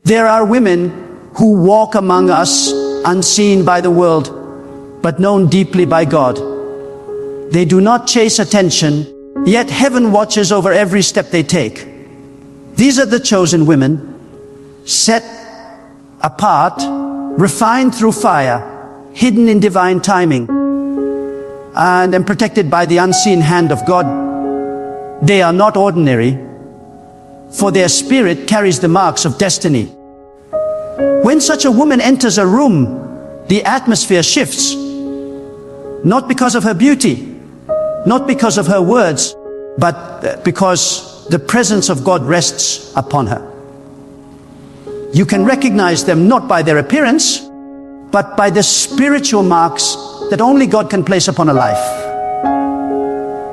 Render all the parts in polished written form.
There are women who walk among us unseen by the world, but known deeply by God. They do not chase attention, yet heaven watches over every step they take. These are the chosen women, set apart, refined through fire, hidden in divine timing, and protected by the unseen hand of God. They are not ordinary, for their spirit carries the marks of destiny. When such a woman enters a room, the atmosphere shifts, not because of her beauty, not because of her words, but because the presence of God rests upon her. You can recognize them not by their appearance, but by the spiritual marks that only God can place upon a life.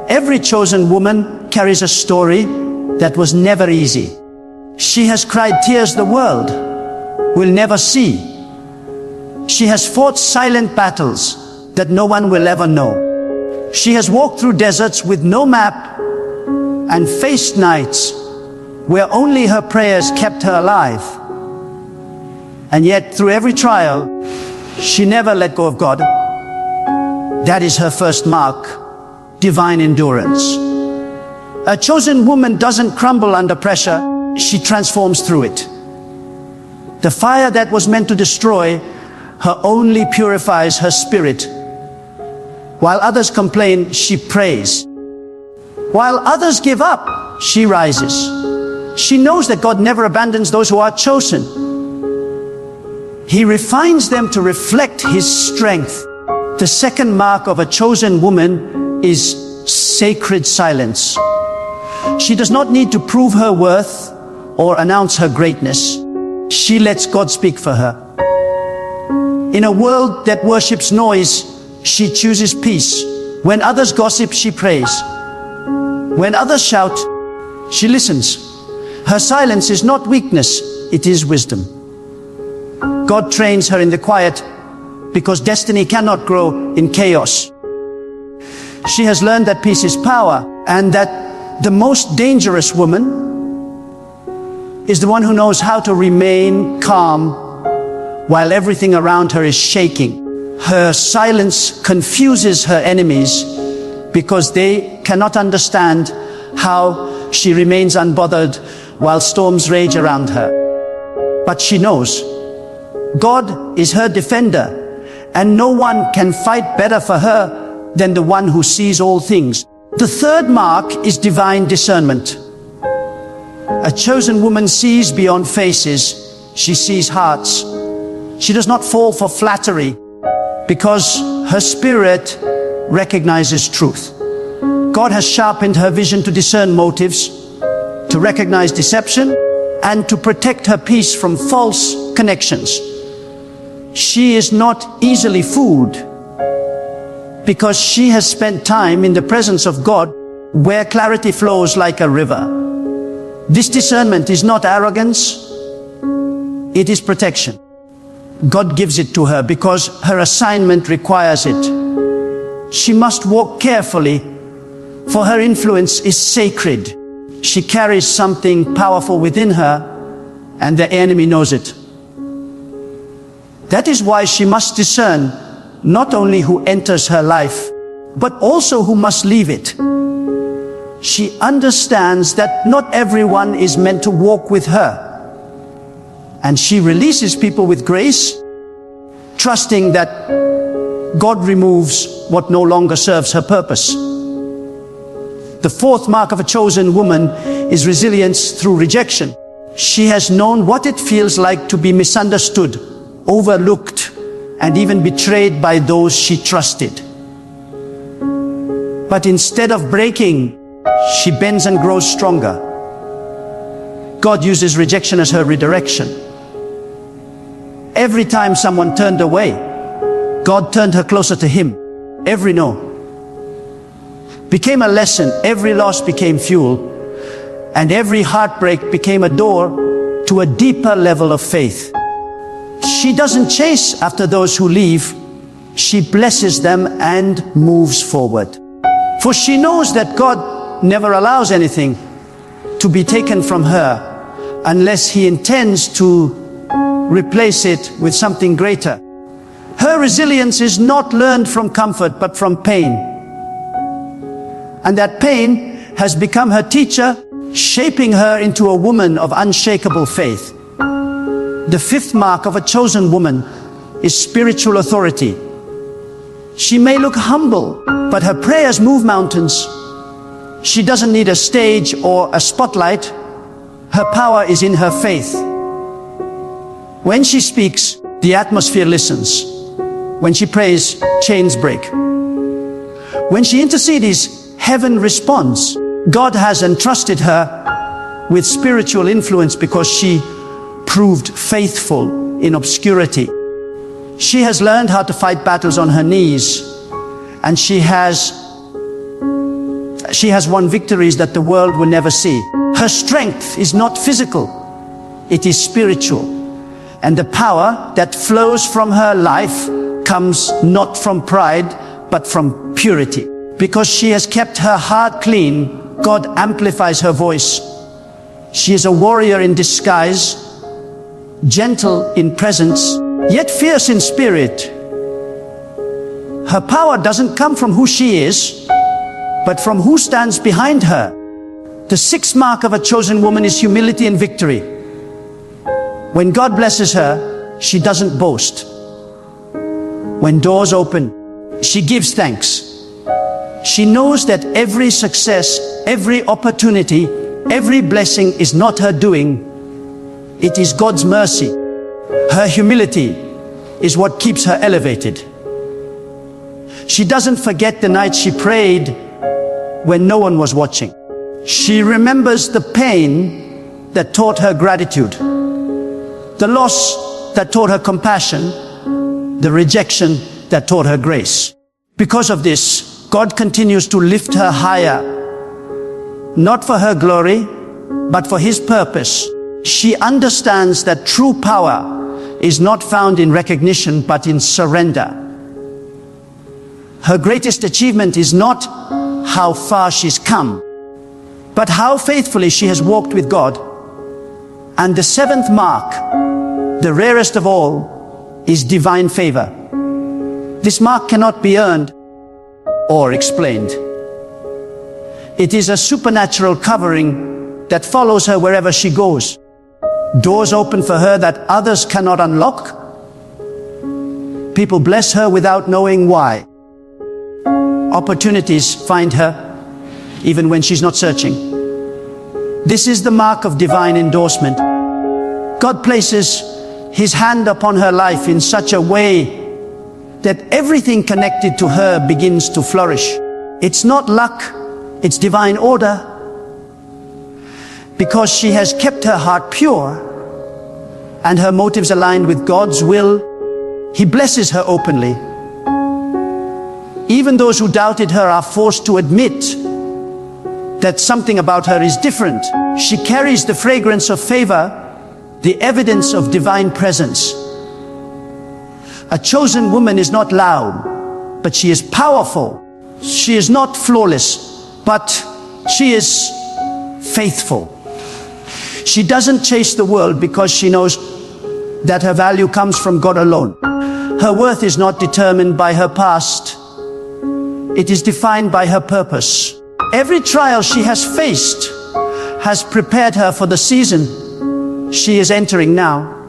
Every chosen woman carries a story that was never easy. She has cried tears the world will never see. She has fought silent battles that no one will ever know. She has walked through deserts with no map and faced nights where only her prayers kept her alive. And yet, through every trial, she never let go of God. That is her first mark, divine endurance. A chosen woman doesn't crumble under pressure, she transforms through it. The fire that was meant to destroy her only purifies her spirit. While others complain, she prays. While others give up, she rises. She knows that God never abandons those who are chosen. He refines them to reflect His strength. The second mark of a chosen woman is sacred silence. She does not need to prove her worth or announce her greatness. She lets God speak for her. In a world that worships noise, she chooses peace. When others gossip, she prays. When others shout, she listens. Her silence is not weakness, it is wisdom. God trains her in the quiet because destiny cannot grow in chaos. She has learned that peace is power, and that the most dangerous woman is the one who knows how to remain calm while everything around her is shaking. Her silence confuses her enemies because they cannot understand how she remains unbothered while storms rage around her. But she knows God is her defender, and no one can fight better for her than the one who sees all things. The third mark is divine discernment. A chosen woman sees beyond faces, she sees hearts. She does not fall for flattery because her spirit recognizes truth. God has sharpened her vision to discern motives, to recognize deception, and to protect her peace from false connections. She is not easily fooled because she has spent time in the presence of God where clarity flows like a river. This discernment is not arrogance, it is protection. God gives it to her because her assignment requires it. She must walk carefully, for her influence is sacred. She carries something powerful within her, and the enemy knows it. That is why she must discern not only who enters her life, but also who must leave it. She understands that not everyone is meant to walk with her. And she releases people with grace, trusting that God removes what no longer serves her purpose. The fourth mark of a chosen woman is resilience through rejection. She has known what it feels like to be misunderstood, overlooked, and even betrayed by those she trusted. But instead of breaking, she bends and grows stronger. God uses rejection as her redirection. Every time someone turned away, God turned her closer to Him. Every no became a lesson, every loss became fuel, and every heartbreak became a door to a deeper level of faith. She doesn't chase after those who leave, she blesses them and moves forward. For she knows that God never allows anything to be taken from her unless He intends to replace it with something greater. Her resilience is not learned from comfort, but from pain. And that pain has become her teacher, shaping her into a woman of unshakable faith. The fifth mark of a chosen woman is spiritual authority. She may look humble, but her prayers move mountains. She doesn't need a stage or a spotlight. Her power is in her faith. When she speaks, the atmosphere listens. When she prays, chains break. When she intercedes, heaven responds. God has entrusted her with spiritual influence because she proved faithful in obscurity. She has learned how to fight battles on her knees, and she has won victories that the world will never see. Her strength is not physical, it is spiritual. And the power that flows from her life comes not from pride, but from purity. Because she has kept her heart clean, God amplifies her voice. She is a warrior in disguise, gentle in presence, yet fierce in spirit. Her power doesn't come from who she is, but from who stands behind her. The sixth mark of a chosen woman is humility and victory. When God blesses her, she doesn't boast. When doors open, she gives thanks. She knows that every success, every opportunity, every blessing is not her doing. It is God's mercy. Her humility is what keeps her elevated. She doesn't forget the night she prayed when no one was watching. She remembers the pain that taught her gratitude, the loss that taught her compassion, the rejection that taught her grace. Because of this, God continues to lift her higher, not for her glory, but for His purpose. She understands that true power is not found in recognition, but in surrender. Her greatest achievement is not how far she's come, but how faithfully she has walked with God. And the seventh mark, the rarest of all, is divine favor. This mark cannot be earned or explained. It is a supernatural covering that follows her wherever she goes. Doors open for her that others cannot unlock. People bless her without knowing why. Opportunities find her even when she's not searching. This is the mark of divine endorsement. God places His hand upon her life in such a way that everything connected to her begins to flourish. It's not luck, it's divine order. Because she has kept her heart pure and her motives aligned with God's will, He blesses her openly. Even those who doubted her are forced to admit that something about her is different. She carries the fragrance of favor, the evidence of divine presence. A chosen woman is not loud, but she is powerful. She is not flawless, but she is faithful. She doesn't chase the world because she knows that her value comes from God alone. Her worth is not determined by her past. It is defined by her purpose. Every trial she has faced has prepared her for the season she is entering now.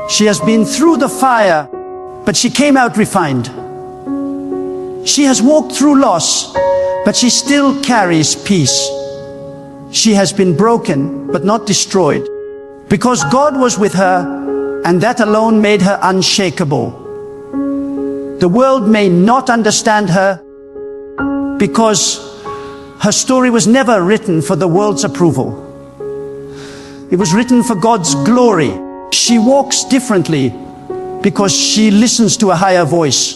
She has been through the fire, but she came out refined. She has walked through loss, but she still carries peace. She has been broken, but not destroyed, because God was with her, and that alone made her unshakable. The world may not understand her because her story was never written for the world's approval. It was written for God's glory. She walks differently because she listens to a higher voice.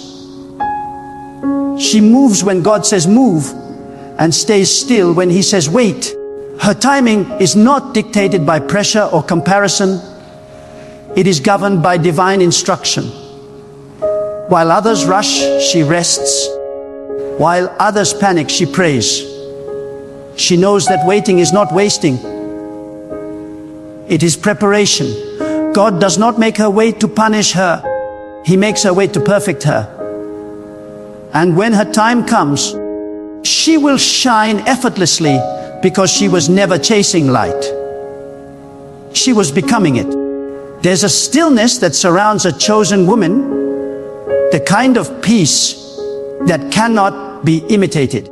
She moves when God says move and stays still when He says wait. Her timing is not dictated by pressure or comparison. It is governed by divine instruction. While others rush, she rests. While others panic, she prays. She knows that waiting is not wasting. It is preparation. God does not make her wait to punish her. He makes her wait to perfect her. And when her time comes, she will shine effortlessly because she was never chasing light. She was becoming it. There's a stillness that surrounds a chosen woman, the kind of peace that cannot be imitated.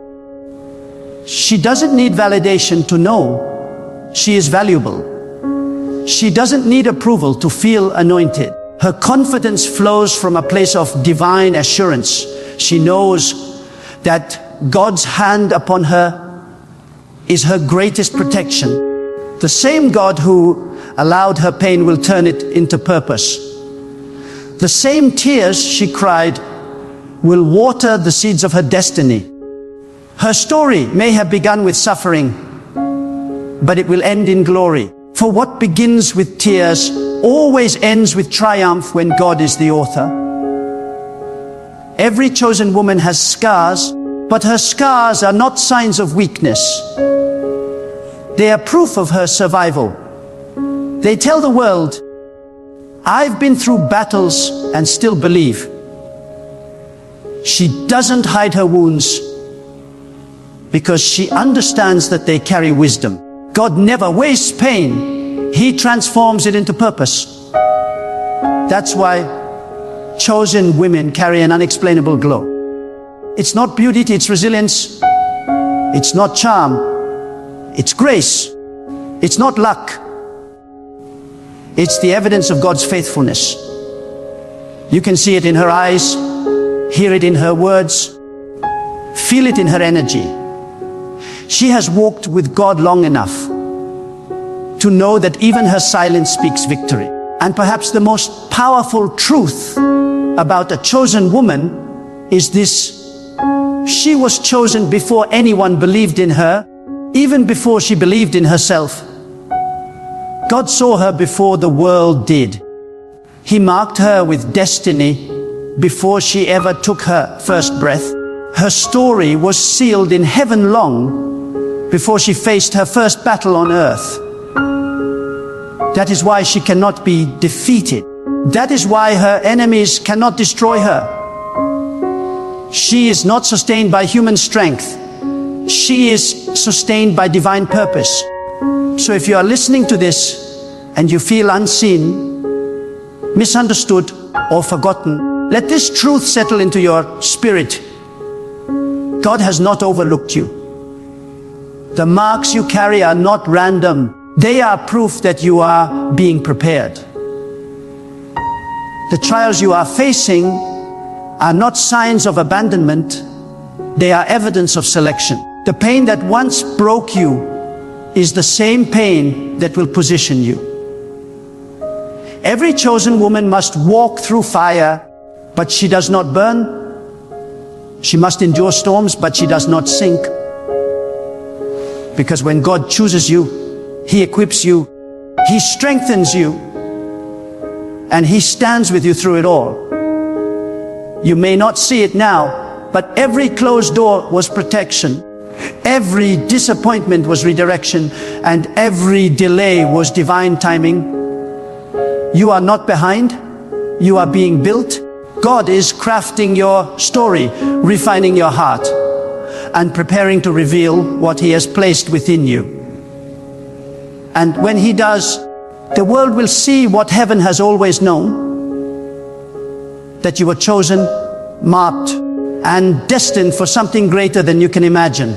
She doesn't need validation to know she is valuable. She doesn't need approval to feel anointed. Her confidence flows from a place of divine assurance. She knows that God's hand upon her is her greatest protection. The same God who allowed her pain will turn it into purpose. The same tears she cried will water the seeds of her destiny. Her story may have begun with suffering, but it will end in glory. For what begins with tears always ends with triumph when God is the author. Every chosen woman has scars, but her scars are not signs of weakness. They are proof of her survival. They tell the world, I've been through battles and still believe. She doesn't hide her wounds because she understands that they carry wisdom. God never wastes pain. He transforms it into purpose. That's why chosen women carry an unexplainable glow. It's not beauty, it's resilience. It's not charm. It's grace. It's not luck. It's the evidence of God's faithfulness. You can see it in her eyes, hear it in her words, feel it in her energy. She has walked with God long enough to know that even her silence speaks victory. And perhaps the most powerful truth about a chosen woman is this: she was chosen before anyone believed in her, even before she believed in herself. God saw her before the world did. He marked her with destiny before she ever took her first breath. Her story was sealed in heaven long before she faced her first battle on earth. That is why she cannot be defeated. That is why her enemies cannot destroy her. She is not sustained by human strength. She is sustained by divine purpose. So if you are listening to this and you feel unseen, misunderstood, or forgotten, let this truth settle into your spirit. God has not overlooked you. The marks you carry are not random. They are proof that you are being prepared. The trials you are facing are not signs of abandonment. They are evidence of selection. The pain that once broke you is the same pain that will position you. Every chosen woman must walk through fire, but she does not burn. She must endure storms, but she does not sink. Because when God chooses you, He equips you, He strengthens you, and He stands with you through it all. You may not see it now, but every closed door was protection. Every disappointment was redirection, and every delay was divine timing. You are not behind. You are being built. God is crafting your story, refining your heart, and preparing to reveal what He has placed within you. And when He does, the world will see what heaven has always known: that you were chosen, marked, and destined for something greater than you can imagine.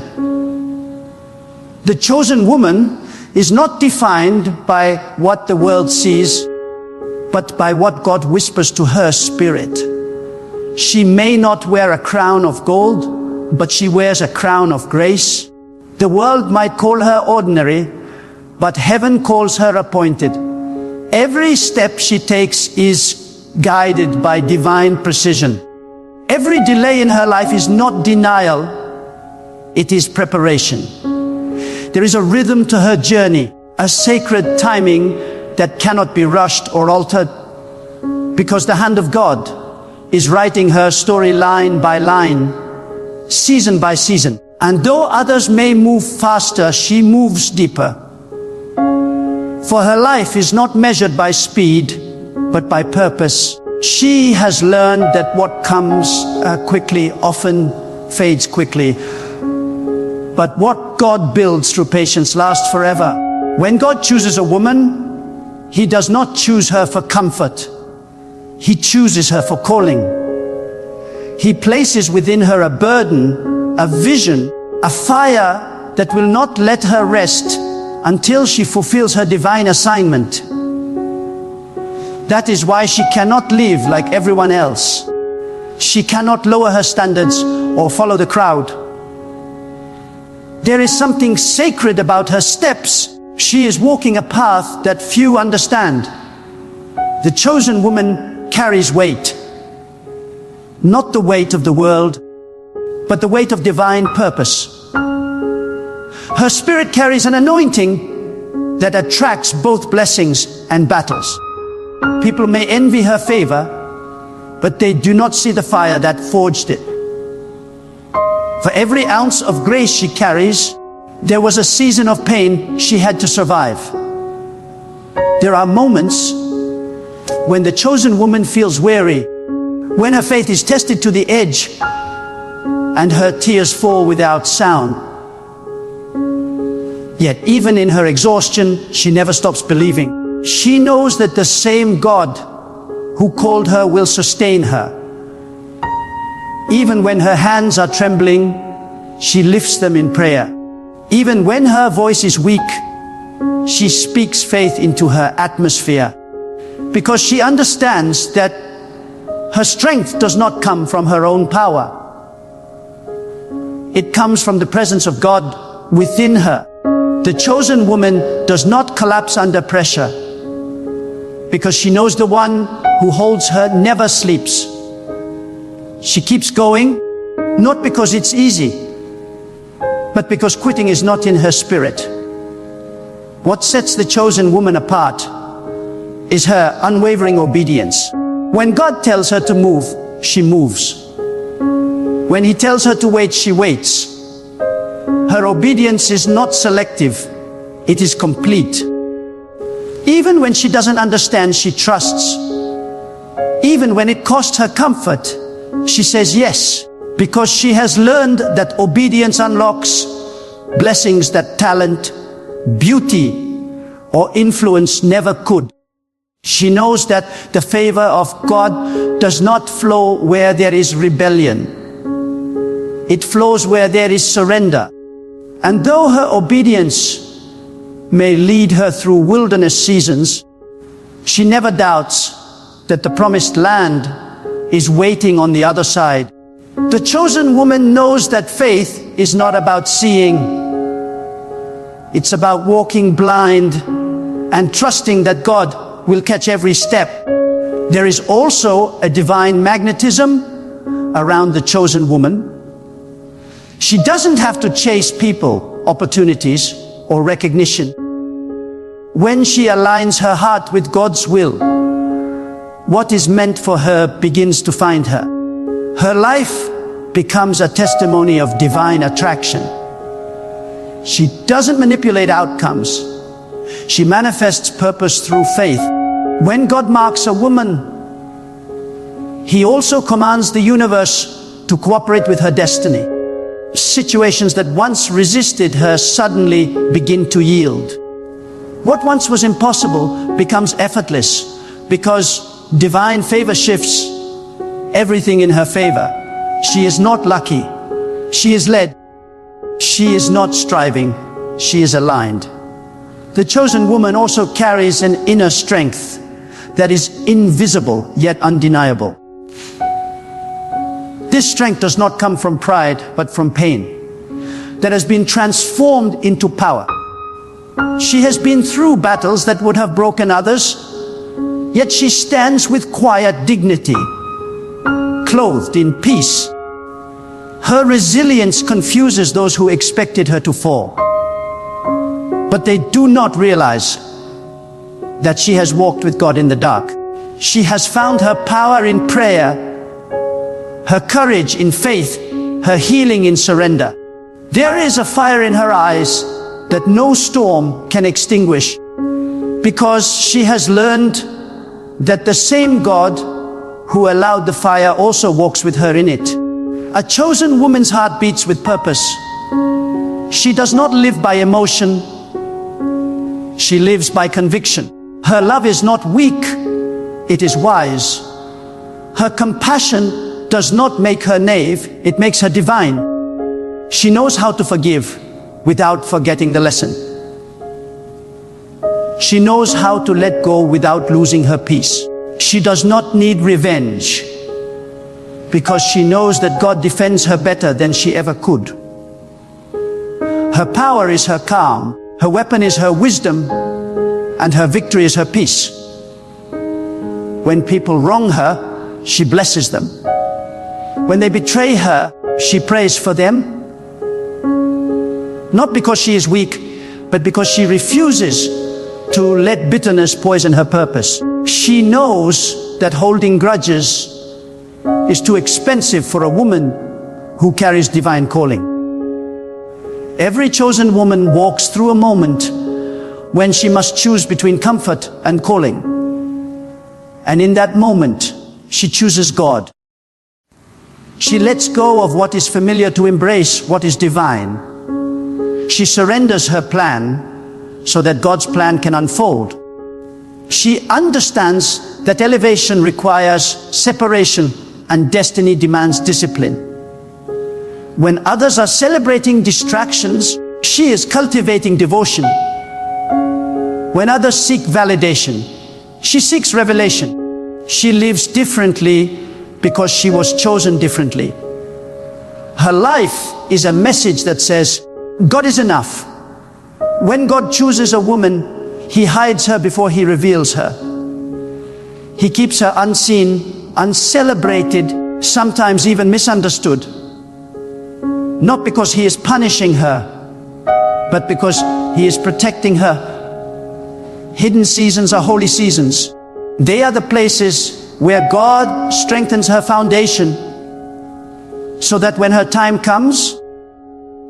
The chosen woman is not defined by what the world sees, but by what God whispers to her spirit. She may not wear a crown of gold, but she wears a crown of grace. The world might call her ordinary, but heaven calls her appointed. Every step she takes is guided by divine precision. Every delay in her life is not denial, it is preparation. There is a rhythm to her journey, a sacred timing that cannot be rushed or altered, because the hand of God is writing her story line by line, season by season. And though others may move faster, she moves deeper. For her life is not measured by speed, but by purpose. She has learned that what comes quickly often fades quickly. But what God builds through patience lasts forever. When God chooses a woman, He does not choose her for comfort. He chooses her for calling. He places within her a burden, a vision, a fire that will not let her rest until she fulfills her divine assignment. That is why she cannot live like everyone else. She cannot lower her standards or follow the crowd. There is something sacred about her steps. She is walking a path that few understand. The chosen woman carries weight. Not the weight of the world, but the weight of divine purpose. Her spirit carries an anointing that attracts both blessings and battles. People may envy her favor, but they do not see the fire that forged it. For every ounce of grace she carries, there was a season of pain she had to survive. There are moments when the chosen woman feels weary, when her faith is tested to the edge, and her tears fall without sound. Yet even in her exhaustion, she never stops believing. She knows that the same God who called her will sustain her. Even when her hands are trembling, she lifts them in prayer. Even when her voice is weak, she speaks faith into her atmosphere, because she understands that her strength does not come from her own power. It comes from the presence of God within her. The chosen woman does not collapse under pressure, because she knows the one who holds her never sleeps. She keeps going, not because it's easy, but because quitting is not in her spirit. What sets the chosen woman apart is her unwavering obedience. When God tells her to move, she moves. When He tells her to wait, she waits. Her obedience is not selective, it is complete. Even when she doesn't understand, she trusts. Even when it costs her comfort, she says yes, because she has learned that obedience unlocks blessings that talent, beauty, or influence never could. She knows that the favor of God does not flow where there is rebellion. It flows where there is surrender. And though her obedience may lead her through wilderness seasons, she never doubts that the promised land is waiting on the other side. The chosen woman knows that faith is not about seeing. It's about walking blind and trusting that God will catch every step. There is also a divine magnetism around the chosen woman. She doesn't have to chase people, opportunities, or recognition. When she aligns her heart with God's will, what is meant for her begins to find her. Her life becomes a testimony of divine attraction. She doesn't manipulate outcomes. She manifests purpose through faith. When God marks a woman, He also commands the universe to cooperate with her destiny. Situations that once resisted her suddenly begin to yield. What once was impossible becomes effortless, because divine favor shifts everything in her favor. She is not lucky. She is led. She is not striving. She is aligned. The chosen woman also carries an inner strength that is invisible yet undeniable. This strength does not come from pride, but from pain that has been transformed into power. She has been through battles that would have broken others, yet she stands with quiet dignity, clothed in peace. Her resilience confuses those who expected her to fall. But they do not realize that she has walked with God in the dark. She has found her power in prayer, her courage in faith, her healing in surrender. There is a fire in her eyes that no storm can extinguish. because she has learned that the same God who allowed the fire also walks with her in it. A chosen woman's heart beats with purpose. She does not live by emotion. She lives by conviction. Her love is not weak, it is wise. Her compassion does not make her knave, it makes her divine. She knows how to forgive without forgetting the lesson. She knows how to let go without losing her peace. She does not need revenge because she knows that God defends her better than she ever could. Her power is her calm, her weapon is her wisdom, and her victory is her peace. When people wrong her, she blesses them. When they betray her, she prays for them. Not because she is weak, but because she refuses to let bitterness poison her purpose. She knows that holding grudges is too expensive for a woman who carries divine calling. Every chosen woman walks through a moment when she must choose between comfort and calling. And in that moment, she chooses God. She lets go of what is familiar to embrace what is divine. She surrenders her plan so that God's plan can unfold. She understands that elevation requires separation and destiny demands discipline. When others are celebrating distractions, she is cultivating devotion. When others seek validation, she seeks revelation. She lives differently because she was chosen differently. Her life is a message that says, God is enough. When God chooses a woman, He hides her before He reveals her. He keeps her unseen, uncelebrated, sometimes even misunderstood. Not because He is punishing her, but because He is protecting her. Hidden seasons are holy seasons. They are the places where God strengthens her foundation so that when her time comes,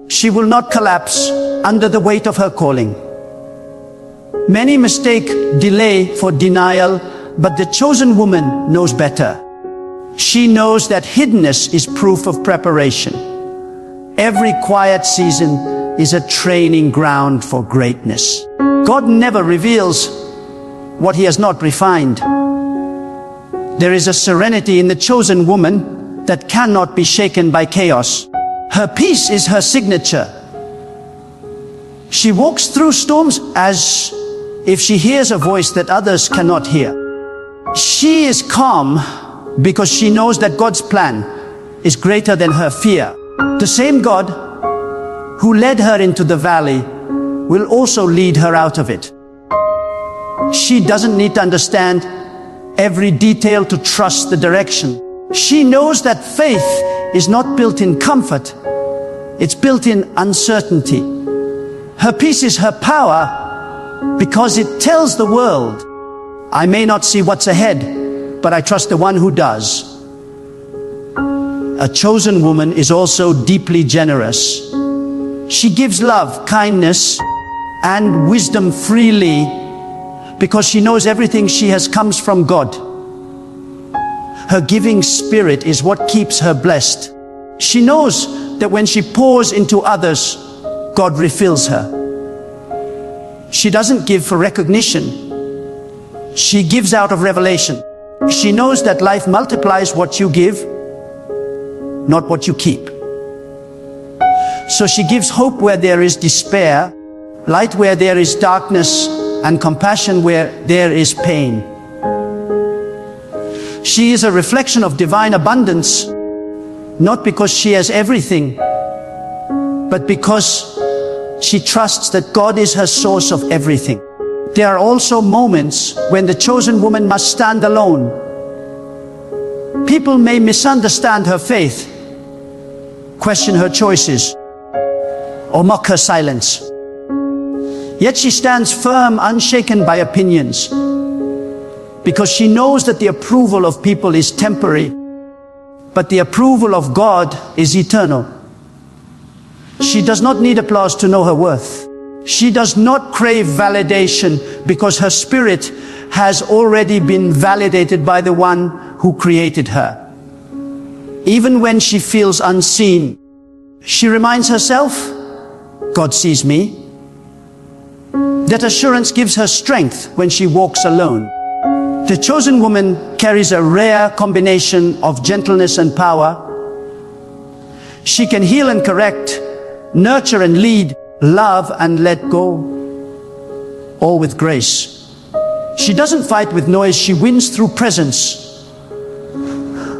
she will not collapse under the weight of her calling. Many mistake delay for denial, but the chosen woman knows better. She knows that hiddenness is proof of preparation. Every quiet season is a training ground for greatness. God never reveals what He has not refined. There is a serenity in the chosen woman that cannot be shaken by chaos. Her peace is her signature. She walks through storms as if she hears a voice that others cannot hear. She is calm because she knows that God's plan is greater than her fear. The same God who led her into the valley will also lead her out of it. She doesn't need to understand every detail to trust the direction. She knows that faith is not built in comfort, it's built in uncertainty. Her peace is her power because it tells the world, I may not see what's ahead, but I trust the one who does. A chosen woman is also deeply generous. She gives love, kindness, and wisdom freely because she knows everything she has comes from God. Her giving spirit is what keeps her blessed. She knows that when she pours into others, God refills her. She doesn't give for recognition. She gives out of revelation. She knows that life multiplies what you give, not what you keep. So she gives hope where there is despair, light where there is darkness, and compassion where there is pain. She is a reflection of divine abundance, not because she has everything, but because she trusts that God is her source of everything. There are also moments when the chosen woman must stand alone. People may misunderstand her faith, question her choices, or mock her silence. Yet she stands firm, unshaken by opinions, because she knows that the approval of people is temporary, but the approval of God is eternal. She does not need applause to know her worth. She does not crave validation because her spirit has already been validated by the one who created her. Even when she feels unseen, she reminds herself, God sees me. That assurance gives her strength when she walks alone. The chosen woman carries a rare combination of gentleness and power. She can heal and correct, nurture and lead, love and let go, all with grace. She doesn't fight with noise, she wins through presence.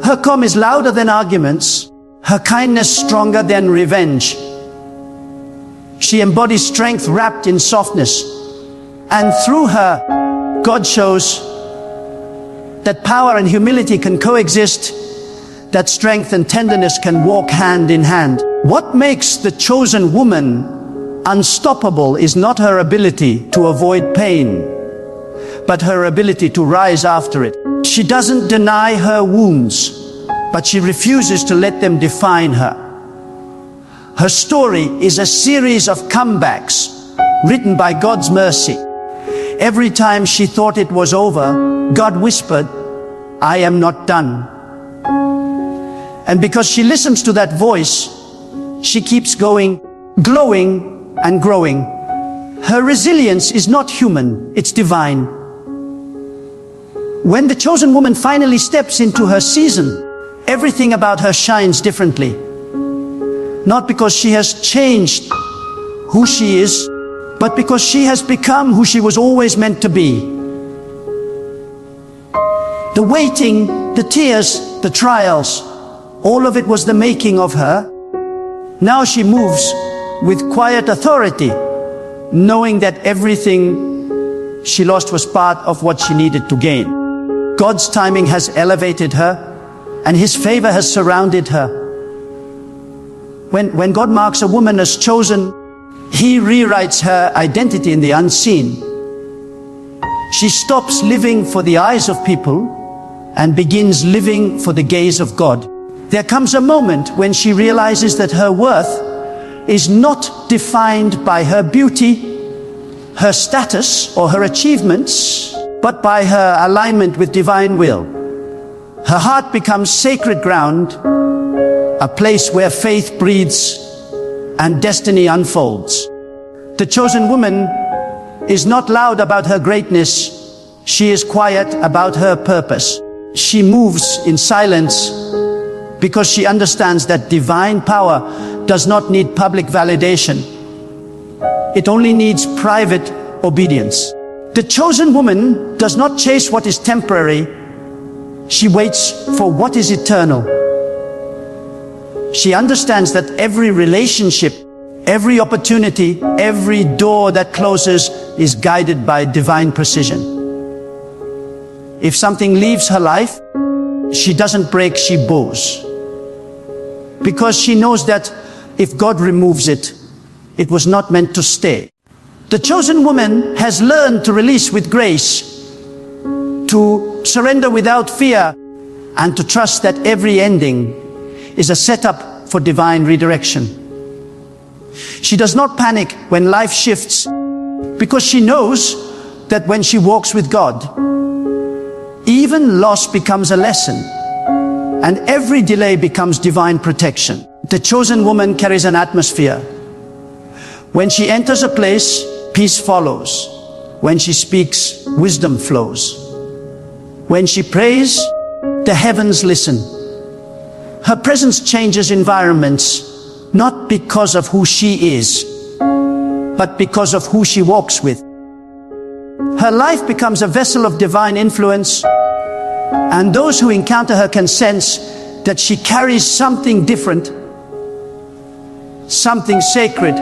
Her calm is louder than arguments, her kindness stronger than revenge. She embodies strength wrapped in softness, and through her, God shows that power and humility can coexist, that strength and tenderness can walk hand in hand. What makes the chosen woman unstoppable is not her ability to avoid pain, but her ability to rise after it. She doesn't deny her wounds, but she refuses to let them define her. Her story is a series of comebacks written by God's mercy. Every time she thought it was over, God whispered, I am not done. And because she listens to that voice, she keeps going, glowing and growing. Her resilience is not human, it's divine. When the chosen woman finally steps into her season, everything about her shines differently. Not because she has changed who she is, but because she has become who she was always meant to be. The waiting, the tears, the trials, all of it was the making of her. Now she moves with quiet authority, knowing that everything she lost was part of what she needed to gain. God's timing has elevated her, and His favor has surrounded her. When God marks a woman as chosen, He rewrites her identity in the unseen. She stops living for the eyes of people and begins living for the gaze of God. There comes a moment when she realizes that her worth is not defined by her beauty, her status, or her achievements, but by her alignment with divine will. Her heart becomes sacred ground, a place where faith breathes and destiny unfolds. The chosen woman is not loud about her greatness. She is quiet about her purpose. She moves in silence because she understands that divine power does not need public validation. It only needs private obedience. The chosen woman does not chase what is temporary. She waits for what is eternal. She understands that every relationship, every opportunity, every door that closes is guided by divine precision. If something leaves her life, she doesn't break, she bows. Because she knows that if God removes it, it was not meant to stay. The chosen woman has learned to release with grace, to surrender without fear, and to trust that every ending is a setup for divine redirection. She does not panic when life shifts, because she knows that when she walks with God, even loss becomes a lesson, and every delay becomes divine protection. The chosen woman carries an atmosphere. When she enters a place, peace follows. When she speaks, wisdom flows. When she prays, the heavens listen. Her presence changes environments, not because of who she is, but because of who she walks with. Her life becomes a vessel of divine influence, and those who encounter her can sense that she carries something different, something sacred.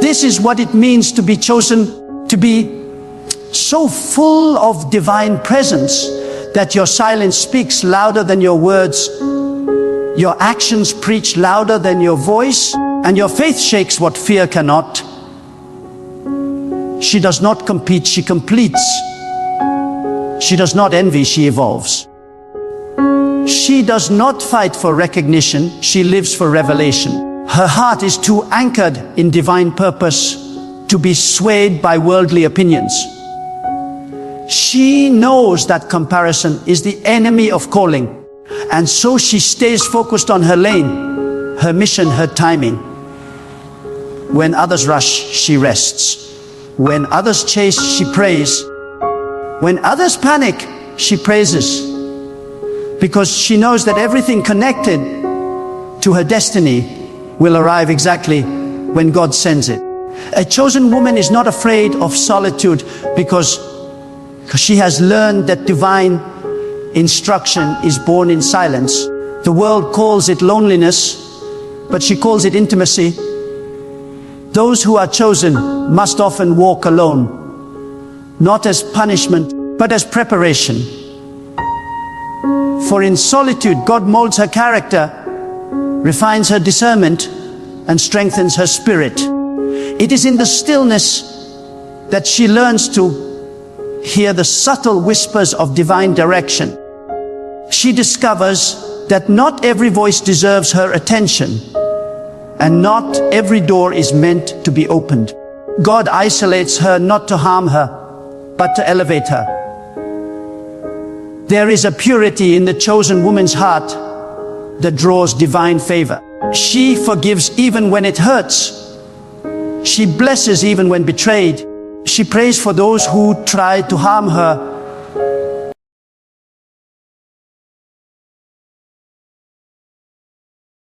This is what it means to be chosen, to be so full of divine presence that your silence speaks louder than your words, your actions preach louder than your voice, and your faith shakes what fear cannot. She does not compete, she completes. She does not envy, she evolves. She does not fight for recognition, she lives for revelation. Her heart is too anchored in divine purpose to be swayed by worldly opinions. She knows that comparison is the enemy of calling, and so she stays focused on her lane, her mission, her timing. When others rush, she rests. When others chase, she prays. When others panic, she praises. Because she knows that everything connected to her destiny will arrive exactly when God sends it. A chosen woman is not afraid of solitude because she has learned that divine instruction is born in silence. The world calls it loneliness, but she calls it intimacy. Those who are chosen must often walk alone, not as punishment, but as preparation. For in solitude, God molds her character, refines her discernment, and strengthens her spirit. It is in the stillness that she learns to hear the subtle whispers of divine direction. She discovers that not every voice deserves her attention, and not every door is meant to be opened. God isolates her not to harm her, but to elevate her. There is a purity in the chosen woman's heart that draws divine favor. She forgives even when it hurts. She blesses even when betrayed. She prays for those who try to harm her